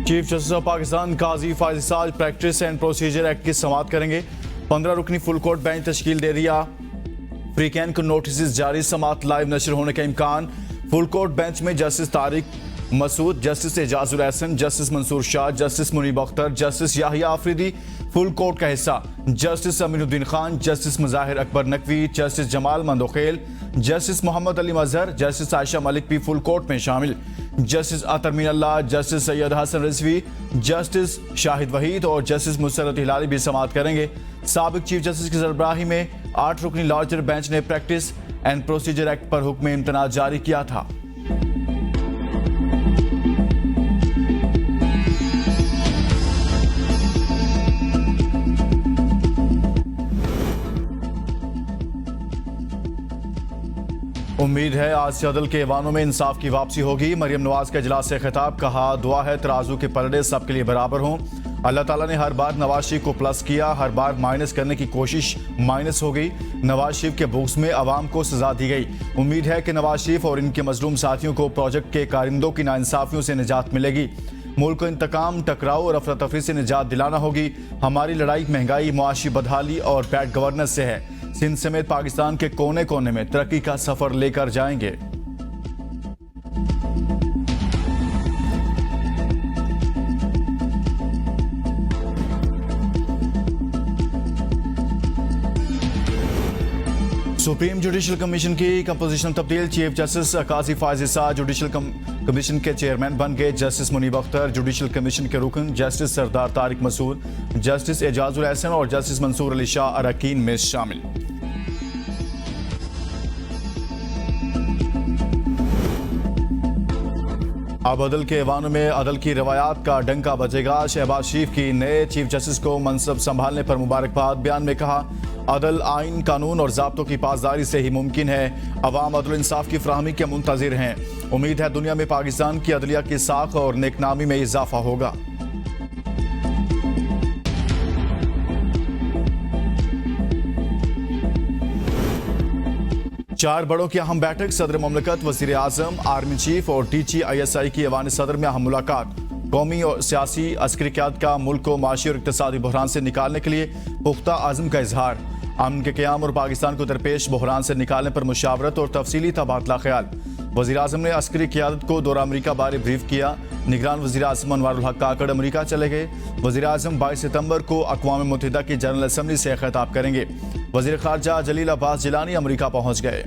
Chief justice of Pakistan Qazi Faez Isa practice and procedure act की समाअत करेंगे। 15 रुकनी फुल कोर्ट बेंच तश्कील दे रिया। फ्रीकैन को नोटिस जारी, समाअत लाइव नशर होने का इम्कान। फुल कोर्ट बेंच में justice Tariq Masood, justice Ijazul Ahsan, justice Mansoor Shah, justice Munib Akhtar, justice Yahya Afridi full court का हिस्सा। Justice Aminuddin Khan, justice Mazahar Akbar Naqvi, justice Jamal Mandokhail, justice Muhammad Ali Mazhar, justice Ayesha Malik भी फुल कोर्ट में शामिल। जस्टिस अतर मीन अल्लाह, जस्टिस सैयद हसन रिजवी, जस्टिस शाहिद वहीद और जस्टिस मुसरत हिलाली भी समाअत करेंगे। साबिक चीफ जस्टिस की सरबराही में 8 रुकनी लार्जर बेंच ने प्रैक्टिस एंड प्रोसीजर एक्ट पर हुक्म इम्तना जारी किया था। उम्मीद है आज से अदल के ऐवानों में इंसाफ की वापसी होगी। मरियम नवाज का इजलास से खिताब, कहा दुआ है तराजू के पलड़े सबके लिए बराबर हों। अल्लाह ताला ने हर बार नवाज शरीफ को प्लस किया, हर बार माइनस करने की कोशिश माइनस हो गई। नवाज शरीफ के बुक्स में अवाम को सजा दी गई। उम्मीद है कि नवाज शरीफ और इनके मजलूम साथियों को प्रोजेक्ट के कारिंदों की नाइंसाफियों से निजात मिलेगी। मुल्क को इंतकाम, टकराव और अफरा तफरी से निजात दिलाना होगी। हमारी लड़ाई महंगाई, मुआशी बदहाली और बैड गवर्नेंस से है। सिंध समेत पाकिस्तान के कोने कोने में तरक्की का सफर लेकर जाएंगे। सुप्रीम जुडिशल कमीशन की कंपोजिशन तब्दील। Chief justice Qazi Faez Isa judicial commission के चेयरमैन बन गए। Justice Munib Akhtar judicial commission के रुकन, जस्टिस सरदार तारिक मसूद, जस्टिस एजाजुल एहसन और जस्टिस मंसूर अली शाह अरकान में शामिल। अब अदल के ऐवानों में अदल की रवायात का डंका बजेगा। शहबाज शरीफ की नए चीफ जस्टिस को मनसब संभालने पर मुबारकबाद। बयान में कहा, अदल आइन, कानून और ज़ाब्तों की पासदारी से ही मुमकिन है। अवाम अदल इंसाफ की फराहमी के मुंतज़िर हैं। उम्मीद है दुनिया में पाकिस्तान की अदलिया की साख और नेकनामी में इजाफा होगा। चार बड़ों की अहम बैठक। सदर ममलकत, वज़ीर आज़म, आर्मी चीफ और DGISI की ऐवान सदर में अहम मुलाकात। कौमी और सियासी अस्करी क़यादत का मुल्क को माशी और इक़्तिसादी बहरान से निकालने के लिए पुख्ता आज़म का इजहार। अमन के क़याम और पाकिस्तान को दरपेश बहरान से निकालने पर मुशावरत और तफसीली तबादला ख्याल। वज़ीर आज़म ने अस्करी क़यादत को दौरा अमरीका बारे ब्रीफ किया। निगरान वज़ीर आज़म अनवारुल हक काकड़ अमरीका चले गए। वज़ीर आज़म 22 सितंबर को अक़वाम मुत्तहिदा की जनरल असम्बली से खिताब करेंगे। वज़ीर ख़ारजा जलील अब्बास जिलानी अमरीका पहुँच गए।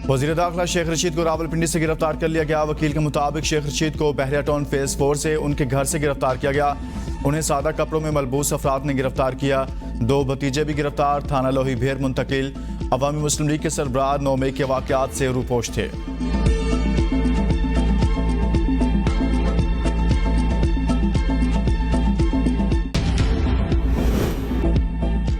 वज़ीर दाखिला शेख रशीद को रावलपिंडी से गिरफ्तार कर लिया गया। वकील के मुताबिक शेख रशीद को बहरिया टाउन फेज 4 से उनके घर से गिरफ्तार किया गया। उन्हें सादा कपड़ों में मलबूस अफराद ने गिरफ्तार किया। 2 भतीजे भी गिरफ्तार। थाना लोही भेर मुंतकिल। अवामी मुस्लिम लीग के सरबराह 9 मई के वाक़यात से रूपोश थे।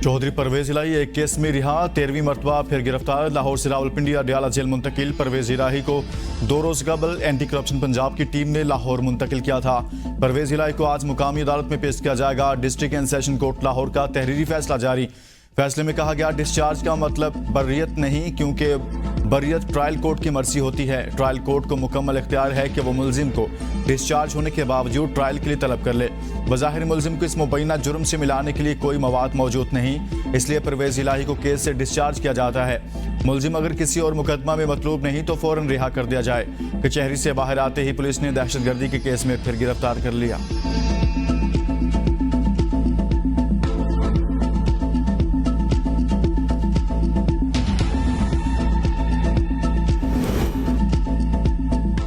चौधरी परवेज इलाही एक केस में रिहा, 13वीं मरतबा फिर गिरफ्तार। लाहौर से रावलपिंडी अडयाला जेल मुंतकिल। परवेज इलाही को 2 रोज कबल एंटी करप्शन पंजाब की टीम ने लाहौर मुंतकिल किया था। परवेज इलाही को आज मुकामी अदालत में पेश किया जाएगा। District and session court Lahore का तहरीरी फैसला जारी। फैसले में कहा गया, डिस्चार्ज का मतलब बर्रियत नहीं, क्योंकि बर्रियत ट्रायल कोर्ट की मर्जी होती है। ट्रायल कोर्ट को मुकम्मल इख्तियार है कि वो मुलजिम को डिस्चार्ज होने के बावजूद ट्रायल के लिए तलब कर ले। बज़ाहिर मुलजिम को इस मुबैना जुर्म से मिलाने के लिए कोई मवाद मौजूद नहीं, इसलिए परवेज इलाही को केस से डिस्चार्ज किया जाता है। मुलजिम अगर किसी और मुकदमा में मतलूब नहीं तो फौरन रिहा कर दिया जाए। कचहरी से बाहर आते ही पुलिस ने दहशतगर्दी के केस में फिर गिरफ्तार कर लिया।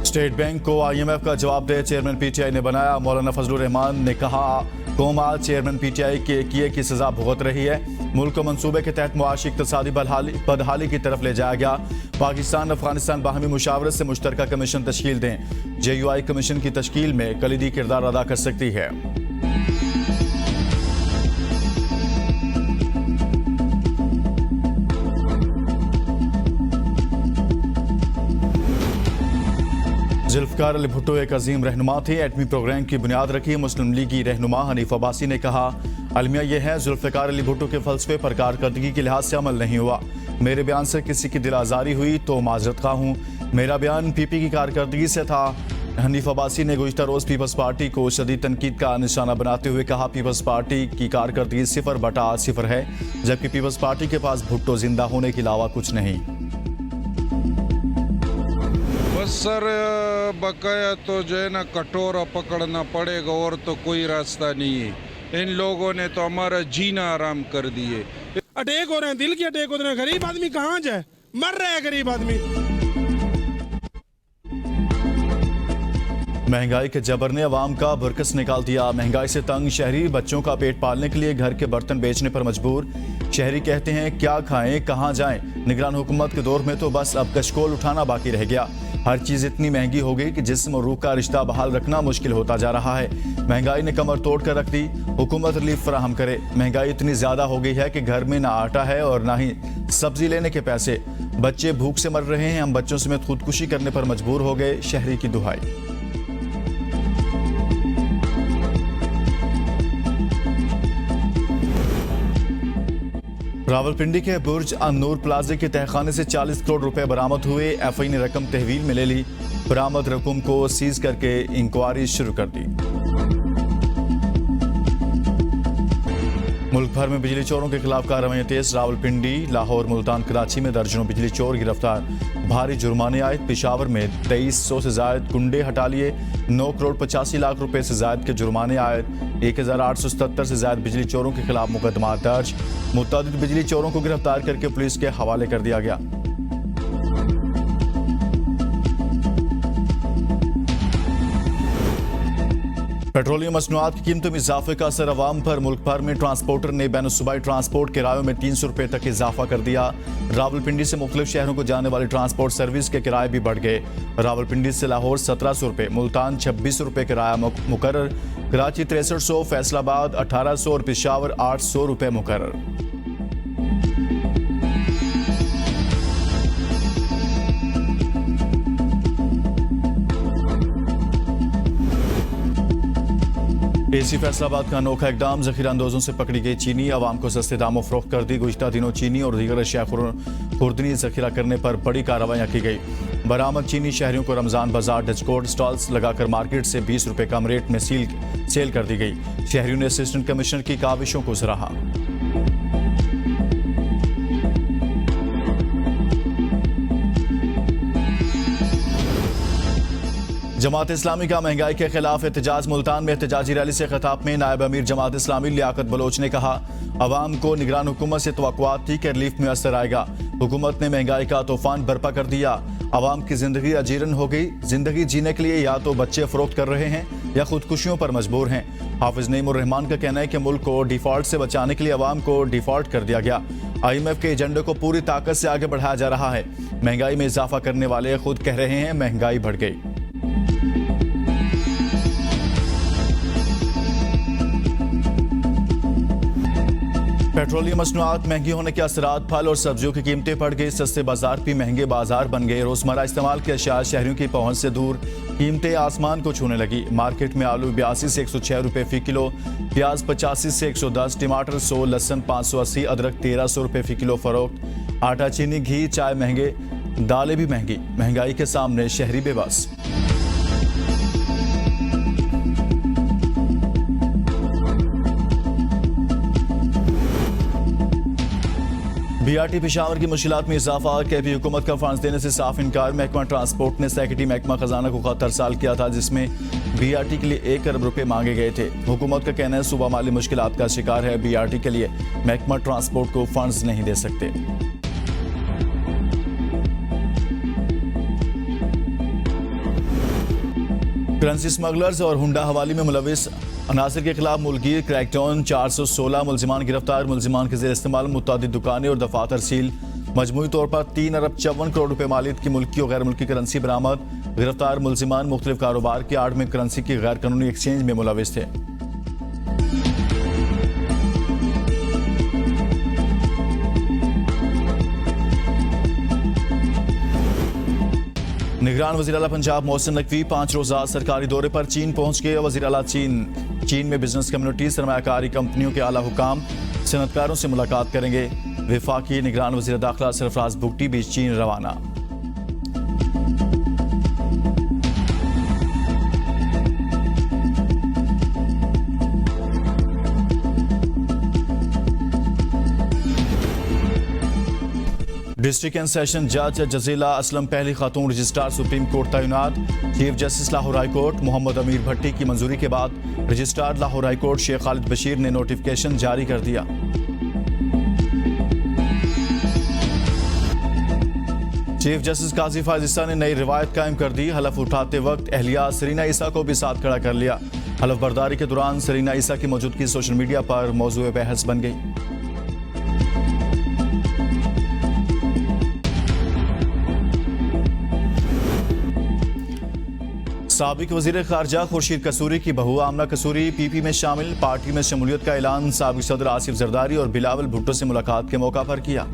स्टेट बैंक को IMF का जवाब दे चेयरमैन PTI ने बनाया। मौलाना फजलुर रहमान ने कहा, कौम आज चेयरमैन PTI के किए की सजा भुगत रही है। मुल्क को मंसूबे के तहत मुआशी इक़्तिसादी बदहाली की तरफ ले जाया गया। पाकिस्तान अफगानिस्तान बाहमी मुशावरत से मुश्तरका कमीशन तश्कील दें। JUI कमीशन की तश्कील में कलीदी किरदार अदा कर सकती है। जुल्फ़िकार अली भुट्टो एक अजीम रहनुमा थे। एटमी प्रोग्राम की बुनियाद रखी। मुस्लिम लीग की रहनुमा हनीफ अब्बासी ने कहा, अलमिया यह है जुल्फ़िकार अली भुट्टो के फ़लसफ़े पर कारकर्दगी के लिहाज से अमल नहीं हुआ। मेरे बयान से किसी की दिल आज़ारी हुई तो माजरत खा हूँ। मेरा बयान पीपी की कारकर्दगी से था। हनीफ अब्बासी ने गुज़िश्ता रोज़ पीपल्स पार्टी को शदीद तनकीद का निशाना बनाते हुए कहा, पीपल्स पार्टी की कारकर्दगी 0/0 है, जबकि पीपल्स पार्टी के पास भुट्टो जिंदा होने के अलावा कुछ नहीं। बस सर, बकाया तो जो है ना कटोरा पकड़ना पड़ेगा और तो कोई रास्ता नहीं है। इन लोगों ने तो हमारा जीना आराम कर दिए। अटैक हो रहे हैं, दिल की अटैक हो रहे हैं। गरीब आदमी कहाँ जाए, मर रहे हैं गरीब आदमी। महंगाई के जबर ने अवाम का बरकस निकाल दिया। महंगाई से तंग शहरी बच्चों का पेट पालने के लिए घर के बर्तन बेचने पर मजबूर। शहरी कहते हैं क्या खाएं कहां जाएं। निगरान हुकूमत के दौर में तो बस अब कशकोल उठाना बाकी रह गया। हर चीज इतनी महंगी हो गई कि जिस्म और रूह का रिश्ता बहाल रखना मुश्किल होता जा रहा है। महंगाई ने कमर तोड़ कर रख दी। हुकूमत रिलीफ फराहम करे। महंगाई इतनी ज्यादा हो गई है कि घर में ना आटा है और ना ही सब्जी लेने के पैसे। बच्चे भूख से मर रहे हैं। हम बच्चों समेत खुदकुशी करने पर मजबूर हो गए। शहरी की दुहाई। रावलपिंडी के बुर्ज अन्नूर प्लाजे के तहखाने से 40 करोड़ रुपए बरामद हुए। एफआई ने रकम तहवील में ले ली। बरामद रकम को सीज करके इंक्वायरी शुरू कर दी। मुल्क भर में बिजली चोरों के खिलाफ कार्रवाई तेज। रावलपिंडी, लाहौर, मुल्तान, कराची में दर्जनों बिजली चोर गिरफ्तार। भारी जुर्माने आए। पेशावर में 2300 से ज्यादा कुंडे हटा लिए। 9 करोड़ 85 लाख रुपए से ज्यादा के जुर्माने आए। 1877 से ज्यादा बिजली चोरों के खिलाफ मुकदमा दर्ज। मुतअद्दिद बिजली चोरों को गिरफ्तार करके पुलिस के हवाले कर दिया गया। पेट्रोलियम मसनूआत की कीमतों में इजाफे का असर अवाम पर। मुल्क भर में ट्रांसपोर्टर ने बैनुसूबाई ट्रांसपोर्ट किरायों में 300 रुपए तक इजाफा कर दिया। रावलपिंडी से मुख्तलिफ शहरों को जाने वाली ट्रांसपोर्ट सर्विस के किराए भी बढ़ गए। रावलपिंडी से लाहौर 1700 रुपए, मुल्तान 2600 रुपए किराया मुकर्रर, कराची 6300, फैसलाबाद 1800 और पेशावर 800 रुपए मुकर्रर। एसी फैसलाबाद का अनोखा इकदाम। जखीरा अंदोजों से पकड़ी गई चीनी आवाम को सस्ते दामों फरोख्त कर दी। गुज़िश्ता दिनों चीनी और दीगर अशिया खुर्दनी जखीरा करने पर बड़ी कार्रवाइयाँ की गई। बरामद चीनी शहरियों को रमजान बाजार डचकोड स्टॉल्स लगाकर मार्केट से 20 रुपए कम रेट में सेल कर दी गई। शहरियों ने असिस्टेंट कमिश्नर की काविशों को सराहा। जमात इस्लामी का महंगाई के खिलाफ एहतजाज। मुल्तान में एहतजाजी रैली से खिताब में नायब अमीर जमात इस्लामी लियाकत बलोच ने कहा, अवाम को निगरान हुकूमत से तवक्कुआत थी कि रिलीफ में असर आएगा। हुकूमत ने महंगाई का तूफान बर्पा कर दिया। अवाम की जिंदगी अजीरन हो गई। जिंदगी जीने के लिए या तो बच्चे फरोख्त कर रहे हैं या खुदकुशियों पर मजबूर हैं। हाफिज नईमुर रहमान का कहना है कि मुल्क को डिफॉल्ट से बचाने के लिए अवाम को डिफॉल्ट कर दिया गया। IMF के एजेंडे को पूरी ताकत से आगे बढ़ाया जा रहा है। महंगाई में इजाफा करने वाले खुद कह रहे हैं महंगाई बढ़ गई। पेट्रोलियम मसनूआत महंगी होने के असरात। फल और सब्जियों की कीमतें बढ़ गई। सस्ते बाजार भी महंगे बाजार बन गए। रोजमर्रा इस्तेमाल के अशिया शहरियों की पहुंच से दूर। कीमतें आसमान को छूने लगी। मार्केट में आलू 82 से 106 रुपए फी किलो, प्याज 85 से 110, टमाटर 100, लहसुन 580, अदरक 1300 रुपए फी किलो फरोख्त। आटा, चीनी, घी, चाय महंगे, दालें भी महंगी। महंगाई के सामने शहरी बेबस। BRT पेशावर की मुश्किलात में इजाफा। KP हुकूमत का फंड्स देने से साफ इनकार। महकमा ट्रांसपोर्ट ने सेक्रेटरी महकमा खजाना को खत अरसाल किया था, जिसमें BRT के लिए 1 अरब रुपए मांगे गए थे। हुकूमत का कहना है सूबा माली मुश्किलात का शिकार है। BRT के लिए महकमा ट्रांसपोर्ट को फंड्स नहीं दे सकते। करेंसी स्मगलर्स और हुंडा हवाली में मुलविस अनासर के खिलाफ मुल्कीर क्रैकडाउन। 416 मुलजिमान गिरफ्तार। मुलजिमान के ज़ेर इस्तेमाल मुतअद्दिद दुकानें और दफातर सील। मजमूई तौर पर 3 अरब 54 करोड़ रुपए मालियत की मुल्की और गैर मुल्की करेंसी बरामद। गिरफ्तार मुलजिमान मुख्तलिफ कारोबार की आड़ में करेंसी की गैर कानूनी एक्सचेंज में मुलविस थे। निगरान वज़ीर आला पंजाब मोहसिन नकवी 5 रोज़ा सरकारी दौरे पर चीन पहुंच गए। वज़ीर आला चीन में बिजनेस कम्युनिटी, सरमायाकारी कंपनियों के आला हुकाम, सनतकारों से मुलाकात करेंगे। वफाकी निगरान वज़ीर दाखिला सरफराज बुगटी भी चीन रवाना। डिस्ट्रिक्ट एंड सेशन जज जजीला असलम पहली खातून रजिस्ट्रार सुप्रीम कोर्ट तैनात। Chief justice Lahore high court Muhammad Ameer Bhatti की मंजूरी के बाद registrar Lahore high court Sheikh Khalid Bashir ने नोटिफिकेशन जारी कर दिया। चीफ जस्टिस काजी फाजिस्ता ने नई रिवायत कायम कर दी। हलफ उठाते वक्त अहलिया सरीना ईसा को भी साथ खड़ा कर लिया। हलफ बर्दारी के दौरान सरीना ईसा की मौजूदगी सोशल मीडिया पर मौजूए बहस बन गई। साबिक वजीर खारजा खुर्शीद कसूरी की बहू आमना कसूरी पीपी में शामिल। पार्टी में शमूलियत का ऐलान साबिक सदर आसिफ जरदारी और बिलावल भुट्टो से मुलाकात के मौका पर किया।